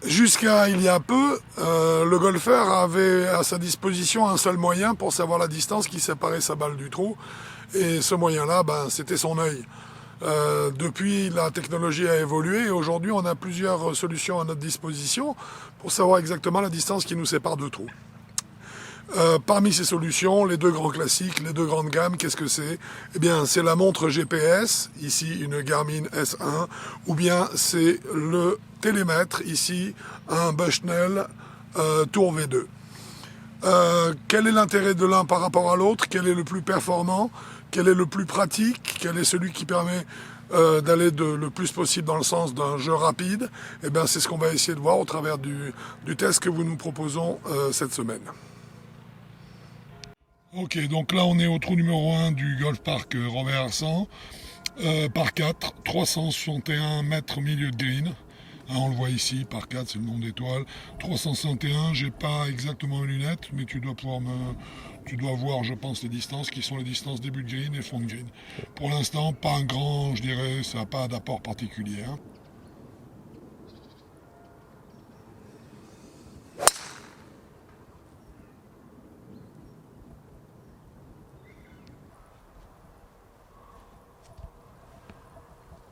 Jusqu'à il y a peu, le golfeur avait à sa disposition un seul moyen pour savoir la distance qui séparait sa balle du trou. Et ce moyen-là, c'était son œil. Depuis, la technologie a évolué et aujourd'hui, on a plusieurs solutions à notre disposition pour savoir exactement la distance qui nous sépare de trous. Parmi ces solutions, les deux grands classiques, les deux grandes gammes, qu'est-ce que c'est? Eh bien, c'est la montre GPS, ici une Garmin S1, ou bien c'est le télémètre, ici un Bushnell Tour V2. Quel est l'intérêt de l'un par rapport à l'autre? Quel est le plus performant? Quel est le plus pratique? Quel est celui qui permet d'aller le plus possible dans le sens d'un jeu rapide? Eh bien, c'est ce qu'on va essayer de voir au travers du test que vous nous proposons cette semaine. Ok, donc là on est au trou numéro 1 du Golf Park Robert 100, par 4, 361 mètres milieu de green. On le voit ici, par 4, c'est le nombre d'étoiles. 361, j'ai pas exactement mes lunettes, mais tu dois voir, je pense, les distances qui sont les distances début de green et fond de green. Pour l'instant, pas un grand, je dirais, ça n'a pas d'apport particulier.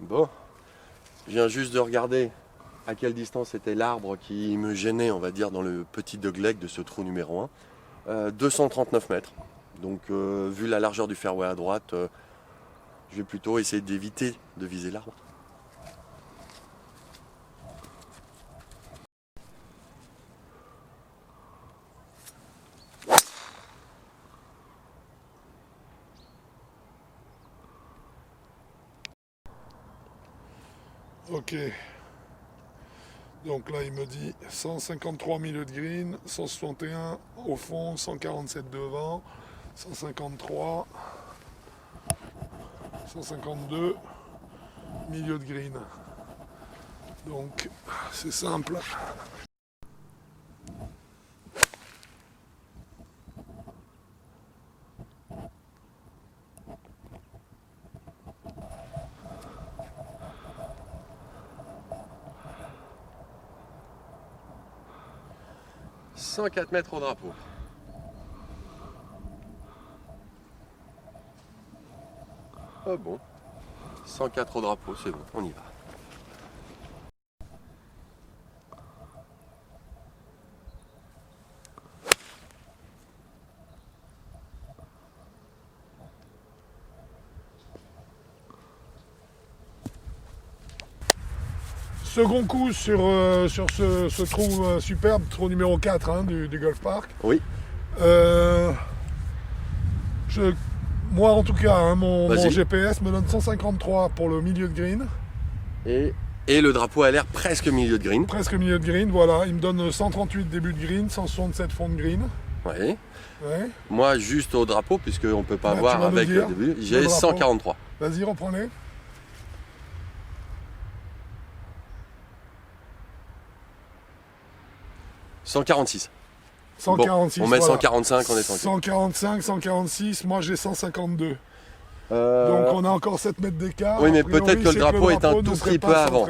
Bon, je viens juste de regarder à quelle distance était l'arbre qui me gênait, on va dire, dans le petit dogleg de ce trou numéro 1. 239 mètres. Donc, vu la largeur du fairway à droite, je vais plutôt essayer d'éviter de viser l'arbre. Ok. Donc là, il me dit 153 milieu de green, 161 au fond, 147 devant, 153, 152 milieu de green. Donc, c'est simple. « 104 mètres au drapeau. Ah bon, 104 au drapeau, c'est bon, on y va. Second coup sur ce trou superbe, trou numéro 4 du Golf Park. Oui. Moi en tout cas, mon GPS me donne 153 pour le milieu de green. Et le drapeau a l'air presque milieu de green. Presque milieu de green, voilà. Il me donne 138 début de green, 167 fond de green. Oui. Ouais. Moi, juste au drapeau, puisqu'on ne peut pas voir avec le début, j'ai 143. Vas-y, reprends-les. « 146. 146, bon, on met voilà. 145, on est tranquille. 145, 146, moi j'ai 152. Donc on a encore 7 mètres d'écart. Oui, mais peut-être que le drapeau est un tout petit peu avant.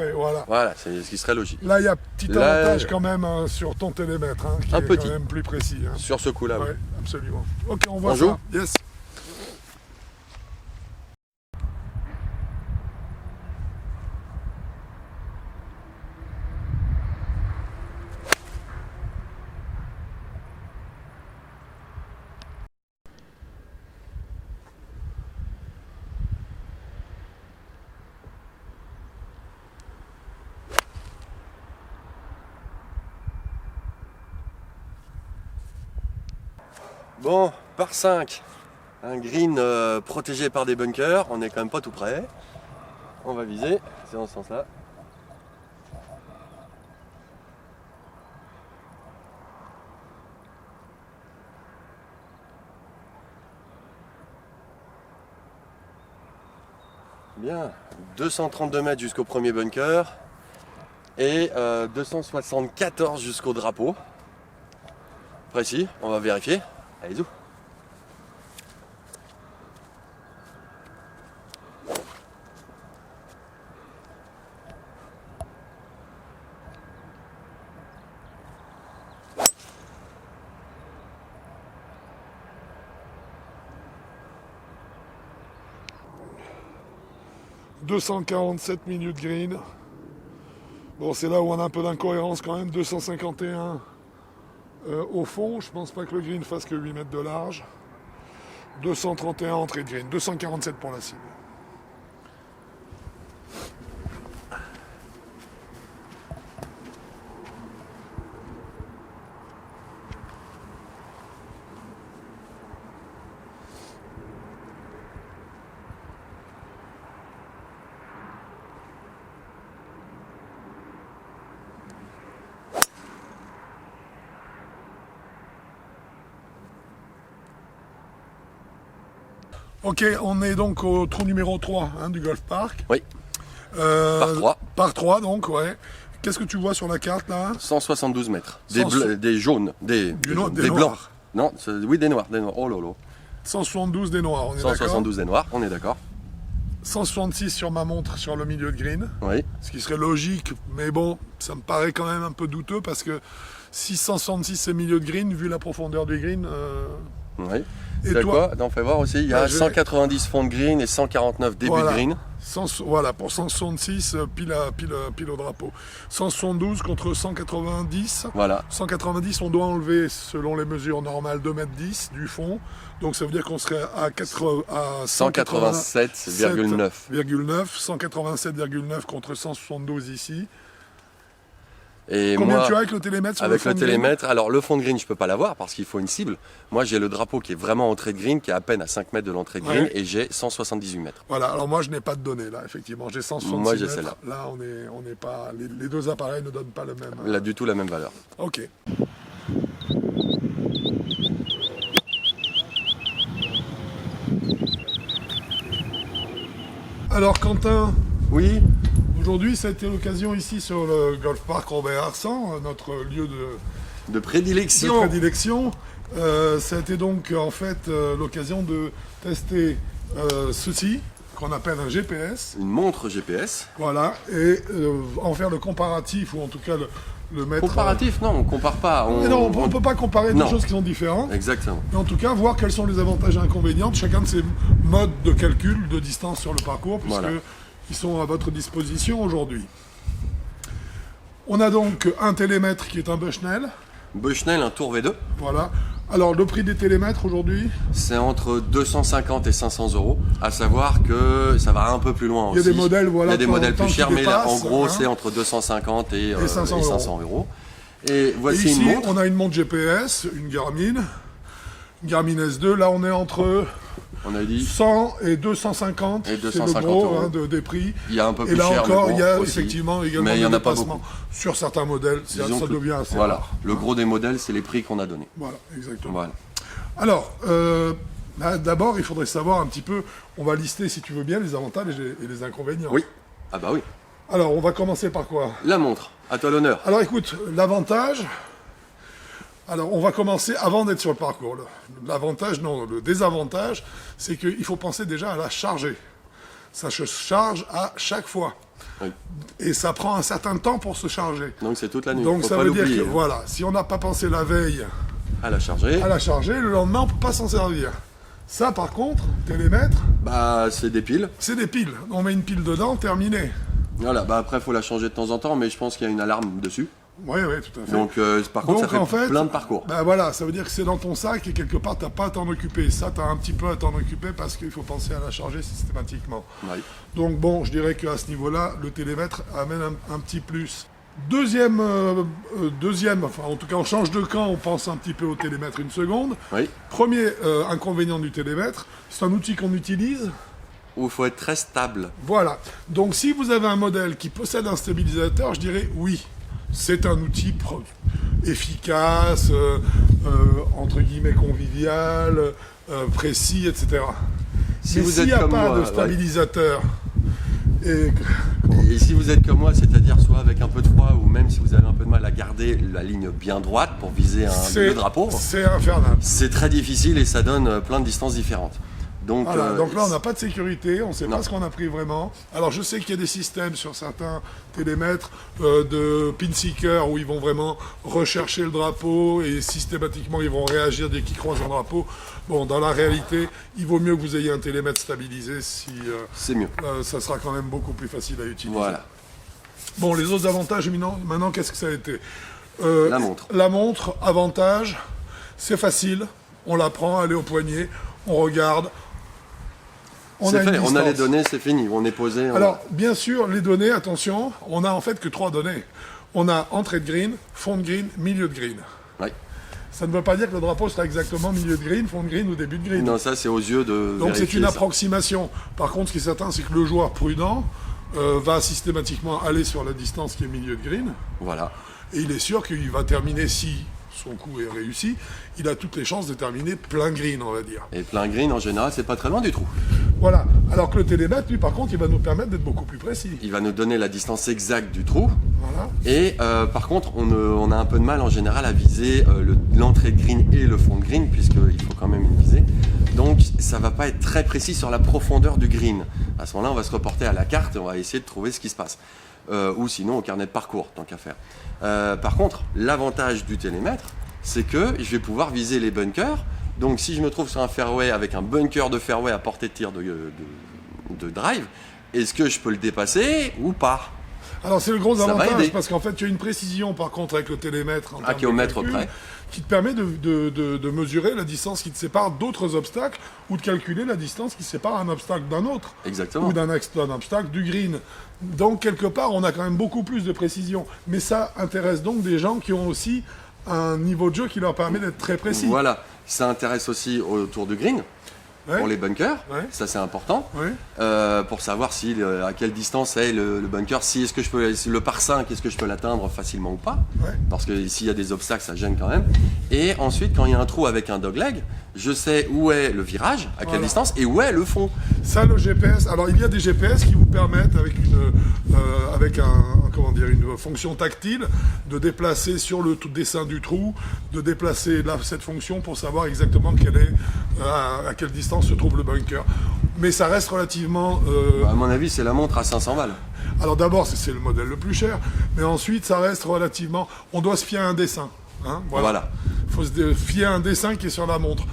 Voilà, c'est ce qui serait logique. Là, il y a petit avantage quand même sur ton télémètre, qui un est petit. quand même plus précis. Sur ce coup-là, oui. Absolument. Ok, on voit on ça. joue. Yes. Bon, par 5. Un green protégé par des bunkers. On est quand même pas tout près. On va viser. C'est dans ce sens-là. Bien. 232 mètres jusqu'au premier bunker. Et 274 jusqu'au drapeau. Précis. On va vérifier. Allez, zou. 247 milieu de green. Bon, c'est là où on a un peu d'incohérence quand même. 251 au fond. Je pense pas que le green fasse que 8 mètres de large. 231 entrée de green. 247 pour la cible. Ok, on est donc au trou numéro 3 du Golf Park. Oui. Par 3. Par 3 donc, ouais. Qu'est-ce que tu vois sur la carte là? 172 mètres. Des jaunes, des des blancs. noirs. Non, oui, des noirs, des noirs. Oh lolo. 172 des noirs, on est d'accord. 172 des noirs, on est d'accord. 166 sur ma montre sur le milieu de green. Oui. Ce qui serait logique, mais bon, ça me paraît quand même un peu douteux parce que 666 c'est milieu de green, vu la profondeur du green. Oui. Et c'est toi? quoi? On fait voir aussi, il y a 190 fond de green et 149 début de green. Voilà, pour 166 pile au drapeau. 172 contre 190. Voilà. 190, on doit enlever, selon les mesures normales, 2,10 m du fond. Donc ça veut dire qu'on serait à 187,9. 187,9 contre 172 ici. Et combien moi, tu as avec le télémètre sur avec le le fond de télémètre, alors le fond de green, je peux pas l'avoir parce qu'il faut une cible. Moi, j'ai le drapeau qui est vraiment entrée de green, qui est à peine à 5 mètres de l'entrée de green, et j'ai 178 mètres. Voilà, alors moi, je n'ai pas de données là, effectivement. J'ai 166 moi, j'ai mètres. Celle-là. Là, on n'est pas. Les deux appareils ne donnent pas le même. Là, du tout la même valeur. Ok. Alors, Quentin. Oui. Aujourd'hui, ça a été l'occasion ici sur le Golf Park Robert Arsan, notre lieu de prédilection. Ça a été donc en fait l'occasion de tester ceci, qu'on appelle un GPS. Une montre GPS. Voilà, et en faire le comparatif, ou en tout cas le mettre... Comparatif, non, on compare pas. Mais non, on ne peut pas comparer deux choses qui sont différentes. Exactement. Mais en tout cas, voir quels sont les avantages et inconvénients de chacun de ces modes de calcul de distance sur le parcours, puisque... Voilà. Qui sont à votre disposition aujourd'hui. On a donc un télémètre qui est un Bushnell. Bushnell, un Tour V2. Voilà. Alors le prix des télémètres aujourd'hui? C'est entre 250 et 500 euros. À savoir que ça va un peu plus loin aussi. Il y a des modèles, voilà, il y a des modèles plus chers, mais là, en gros, hein, c'est entre 250 et 500 euros. Et voici ici, une montre. on a une montre GPS, une Garmin S2. Là, on est entre... On a dit 100 et 250, et 250 c'est le gros euros. Des prix. Il y a un peu plus et là cher, encore, il y a aussi. effectivement également mais il y des en a pas dépassements beaucoup. sur certains modèles. Ça devient assez Voilà, rare. le gros des modèles, c'est les prix qu'on a donnés. Voilà, exactement. Voilà. Alors, d'abord, il faudrait savoir un petit peu, on va lister, si tu veux bien, les avantages et les inconvénients. Oui, ah bah oui. Alors, on va commencer par quoi? La montre, à toi l'honneur. Alors écoute, l'avantage... Alors, on va commencer avant d'être sur le parcours. L'avantage, non, le désavantage, c'est qu'il faut penser déjà à la charger. Ça se charge à chaque fois. Oui. Et ça prend un certain temps pour se charger. Donc c'est toute la nuit. Donc faut ça pas veut dire l'oublier. que, voilà, si on n'a pas pensé la veille à la charger, le lendemain, on ne peut pas s'en servir. Ça, par contre, télémètre... Bah, c'est des piles. C'est des piles. On met une pile dedans, terminé. Voilà, bah après, il faut la changer de temps en temps, mais je pense qu'il y a une alarme dessus. Oui, tout à fait. Donc, par contre, ça fait, en fait, plein de parcours. Ben voilà, ça veut dire que c'est dans ton sac et quelque part, tu n'as pas à t'en occuper. Ça, tu as un petit peu à t'en occuper parce qu'il faut penser à la charger systématiquement. Oui. Donc bon, je dirais qu'à ce niveau-là, le télémètre amène un petit plus. Deuxième, enfin en tout cas, on change de camp, on pense un petit peu au télémètre une seconde. Oui. Premier inconvénient du télémètre, c'est un outil qu'on utilise. Où il faut être très stable. Voilà. Donc si vous avez un modèle qui possède un stabilisateur, je dirais oui. C'est un outil efficace, entre guillemets convivial, précis, etc. Si Mais vous s'il n'y êtes a comme pas moi, de stabilisateur, et si vous êtes comme moi, c'est-à-dire soit avec un peu de froid ou même si vous avez un peu de mal à garder la ligne bien droite pour viser le drapeau, c'est infernal. c'est très difficile et ça donne plein de distances différentes. Donc, voilà, donc là, on n'a pas de sécurité, on ne sait pas ce qu'on a pris vraiment. Alors, je sais qu'il y a des systèmes sur certains télémètres de pin seeker où ils vont vraiment rechercher le drapeau et systématiquement, ils vont réagir dès qu'ils croisent un drapeau. Bon, dans la réalité, il vaut mieux que vous ayez un télémètre stabilisé si c'est mieux. Ça sera quand même beaucoup plus facile à utiliser. Voilà. Bon, les autres avantages, maintenant, qu'est-ce que ça a été? La montre. La montre, avantage, c'est facile, on la prend, elle est au poignet, on regarde. C'est fait, on a les données, c'est fini, on est posé. Alors, bien sûr, les données, attention, on a en fait que 3 données. On a entrée de green, fond de green, milieu de green. Oui. Ça ne veut pas dire que le drapeau sera exactement milieu de green, fond de green ou début de green. Non, ça c'est aux yeux de. Donc c'est une ça. approximation. Par contre, ce qui est certain, c'est que le joueur prudent va systématiquement aller sur la distance qui est milieu de green. Voilà. Et il est sûr qu'il va terminer, si son coup est réussi, il a toutes les chances de terminer plein green, on va dire. Et plein green, en général, c'est pas très loin du trou. Voilà. Alors que le télémètre, lui, par contre, il va nous permettre d'être beaucoup plus précis. Il va nous donner la distance exacte du trou. Voilà. Et par contre, on a un peu de mal en général à viser l'entrée de green et le fond de green, puisqu'il faut quand même une visée. Donc ça va pas être très précis sur la profondeur du green. À ce moment-là, on va se reporter à la carte et on va essayer de trouver ce qui se passe. Ou sinon au carnet de parcours, tant qu'à faire. Par contre, l'avantage du télémètre, c'est que je vais pouvoir viser les bunkers. Donc si je me trouve sur un fairway avec un bunker de fairway à portée de tir de drive, est-ce que je peux le dépasser ou pas? Alors c'est le gros avantage parce qu'en fait tu as une précision par contre avec le télémètre en qui est au mètre près, qui te permet de mesurer la distance qui te sépare d'autres obstacles ou de calculer la distance qui sépare un obstacle d'un autre. Exactement. Ou d'un obstacle du green. Donc quelque part on a quand même beaucoup plus de précision. Mais ça intéresse donc des gens qui ont aussi un niveau de jeu qui leur permet d'être très précis. Voilà, ça intéresse aussi autour du green. Ouais. Pour les bunkers, ouais. Ça c'est important, ouais. Pour savoir si à quelle distance est le bunker, si est-ce que je peux le par 5, est-ce que je peux l'atteindre facilement ou pas, ouais. Parce que s'il y a des obstacles, ça gêne quand même. Et ensuite, quand il y a un trou avec un dogleg, je sais où est le virage, à quelle distance, et où est le fond. Ça, le GPS. Alors, il y a des GPS qui vous permettent, avec une fonction tactile, de déplacer sur le dessin du trou, de déplacer cette fonction pour savoir exactement à quelle distance se trouve le bunker. Mais ça reste relativement... à mon avis, c'est la montre à 500 balles. Alors d'abord, c'est le modèle le plus cher, mais ensuite, ça reste relativement... On doit se fier à un dessin. Hein, voilà. Il faut se fier à un dessin qui est sur la montre.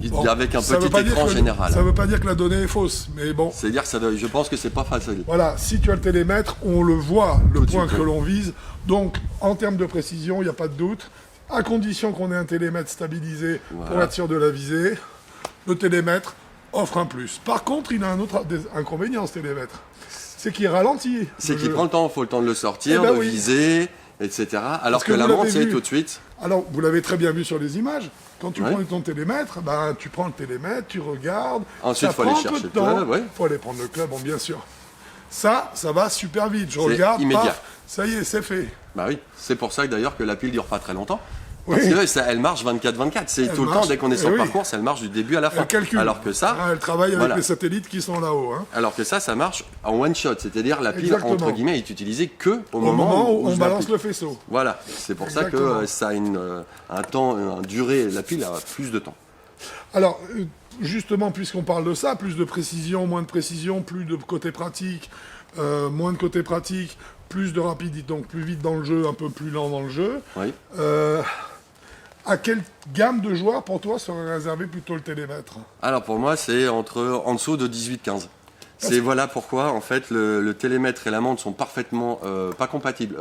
Bon, avec un petit écran général. Ça ne veut pas dire que la donnée est fausse, mais bon. C'est-à-dire que je pense que c'est pas facile. Voilà, si tu as le télémètre, on le voit, le point que l'on vise. Donc, en termes de précision, il n'y a pas de doute. À condition qu'on ait un télémètre stabilisé pour être sûr de la visée, le télémètre offre un plus. Par contre, il a un autre inconvénient, ce télémètre. C'est qu'il ralentit. C'est qu'il prend le temps, il faut le temps de le sortir, de viser, etc. Alors que la montre, c'est tout de suite. Alors, vous l'avez très bien vu sur les images. Quand tu prends ton télémètre, tu prends le télémètre, tu regardes. Ensuite, il faut aller chercher le club. Il faut aller prendre le club, bon, bien sûr. Ça va super vite. Je regarde, immédiat. Paf, ça y est, c'est fait. Bah oui, c'est pour ça d'ailleurs que la pile dure pas très longtemps. Parce que elle marche 24/24. C'est tout le temps, dès qu'on est sur le parcours, elle marche du début à la fin. Elle calcule. Alors que ça... elle travaille avec les satellites qui sont là-haut. Hein. Alors que ça marche en one shot. C'est-à-dire la pile, entre guillemets, est utilisée que au moment où on balance le faisceau. Voilà. C'est pour ça que ça a un temps, une durée, la pile a plus de temps. Alors, justement, puisqu'on parle de ça, plus de précision, moins de précision, plus de côté pratique, moins de côté pratique, plus de rapidité, donc plus vite dans le jeu, un peu plus lent dans le jeu. Oui. À quelle gamme de joueurs, pour toi, serait réservé plutôt le télémètre? Alors, pour moi, c'est en dessous de 18-15. Voilà pourquoi, en fait, le télémètre et la montre sont parfaitement pas compatibles.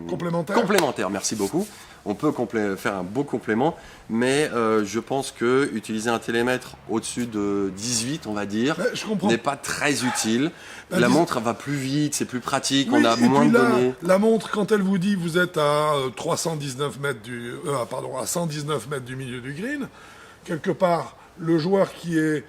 Complémentaires. Complémentaires, merci beaucoup. On peut faire un beau complément, mais je pense que utiliser un télémètre au-dessus de 18, on va dire, n'est pas très utile. La montre va plus vite, c'est plus pratique, on a moins de données. La montre, quand elle vous dit vous êtes à 119 mètres du milieu du green, quelque part, le joueur qui est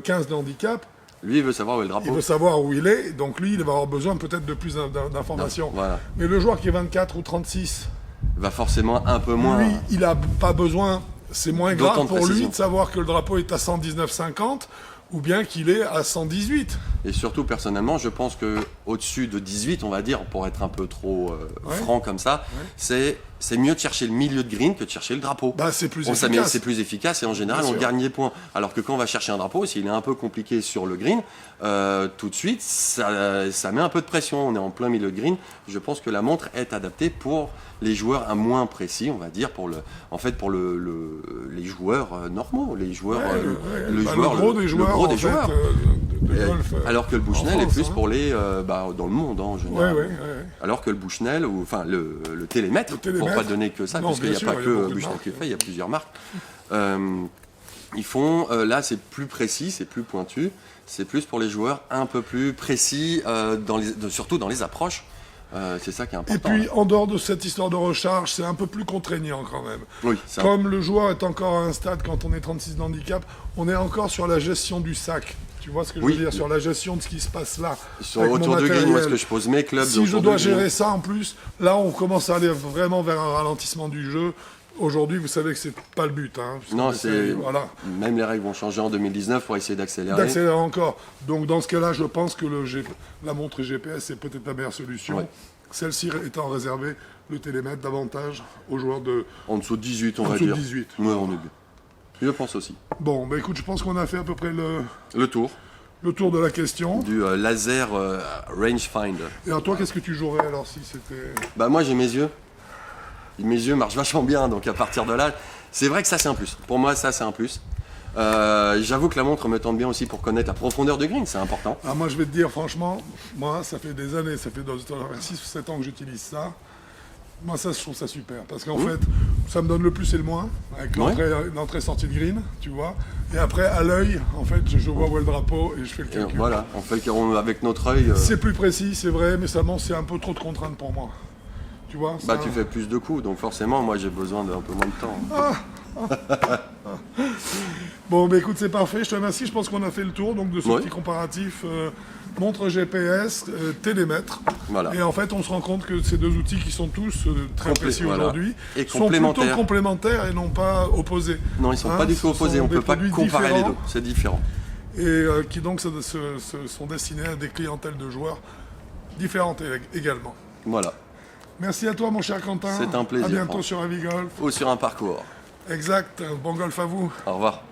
15 de handicap, lui, il veut savoir où est le drapeau. Il veut savoir où il est, donc lui, il va avoir besoin peut-être de plus d'informations. Voilà. Mais le joueur qui est 24 ou 36... va forcément un peu moins... Lui, il n'a pas besoin, c'est moins grave pour lui de savoir que le drapeau est à 119,50 ou bien qu'il est à 118. Et surtout, personnellement, je pense que au-dessus de 18, on va dire, pour être un peu trop franc comme ça, c'est mieux de chercher le milieu de green que de chercher le drapeau. Bah, c'est plus efficace. C'est plus efficace et en général, Bien on sûr. gagne des points. Alors que quand on va chercher un drapeau, s'il est un peu compliqué sur le green, tout de suite, ça met un peu de pression. On est en plein milieu de green. Je pense que la montre est adaptée pour les joueurs à moins précis, on va dire, pour les joueurs normaux, les joueurs, Le gros des joueurs, gros des en fait, joueurs. de golf. Alors que le en Bushnell est France, plus hein. pour les dans le monde en général. Ouais. Alors que le Bushnell, ou enfin le télémètre, pour télémètre. pas donner que ça, Non, puisqu'il n'y a bien pas sûr, il y a que beaucoup de Bushnell marques. qui le fait, il y a plusieurs marques. Ils font là, c'est plus précis, c'est plus pointu, c'est plus pour les joueurs un peu plus précis, surtout dans les approches. C'est ça qui est important. Et puis, en dehors de cette histoire de recharge, c'est un peu plus contraignant quand même. Oui, ça. Comme le joueur est encore à un stade, quand on est 36 d'handicap, on est encore sur la gestion du sac. Tu vois ce que je veux dire? Sur la gestion de ce qui se passe là. avec mon Autour du green, où matériel. est-ce que je pose mes clubs Si je autour dois du green. gérer ça en plus, là, on commence à aller vraiment vers un ralentissement du jeu. Aujourd'hui, vous savez que c'est pas le but. Hein, Non, voilà, même les règles vont changer en 2019 pour essayer d'accélérer. d'accélérer encore. Donc, dans ce cas-là, je pense que la montre GPS est peut-être la meilleure solution. Ouais. Celle-ci étant réservée, le télémètre, davantage aux joueurs de En dessous de 18, on en va dessous de dire. 18. Ouais, on est bien. Je pense aussi. Bon, bah écoute, je pense qu'on a fait à peu près Le tour le tour de la question. du laser rangefinder. Et alors, toi, qu'est-ce que tu jouerais alors si c'était... Bah moi j'ai mes yeux. Mes yeux marchent vachement bien, donc à partir de là, c'est vrai que ça c'est un plus. Pour moi ça c'est un plus. J'avoue que la montre me tente bien aussi pour connaître la profondeur de green, c'est important. Alors moi, je vais te dire, franchement, moi, ça fait des années, ça fait 6 ou 7 ans que j'utilise ça. Moi, ça, je trouve ça super. Parce qu'en fait, ça me donne le plus et le moins, avec l'entrée-sortie de green, tu vois. Et après, à l'œil, en fait, je vois où est le drapeau et je fais le Et calcul. voilà, on fait avec notre œil. C'est plus précis, c'est vrai, mais seulement, c'est un peu trop de contraintes pour moi. Tu vois Bah ça- tu fais plus de coups, donc forcément moi j'ai besoin d'un peu moins de temps. Bon, bah écoute, c'est parfait, je te remercie. Je pense qu'on a fait le tour donc, de ce Ouais. petit comparatif montre GPS, télémètre. Voilà. Et en fait, on se rend compte que ces deux outils qui sont tous très précis voilà. aujourd'hui Et sont plutôt complémentaires. complémentaires et non pas opposés. Non, ils sont Hein, pas du tout ce opposés, sont on des peut pas produits comparer les différents. deux, c'est différent. Et qui donc sont destinés à des clientèles de joueurs différentes également. Voilà, Merci à toi, mon cher Quentin. C'est un plaisir, À bientôt Franck. sur Avigolf. ou sur un parcours. Exact. Bon golf à vous. Au revoir.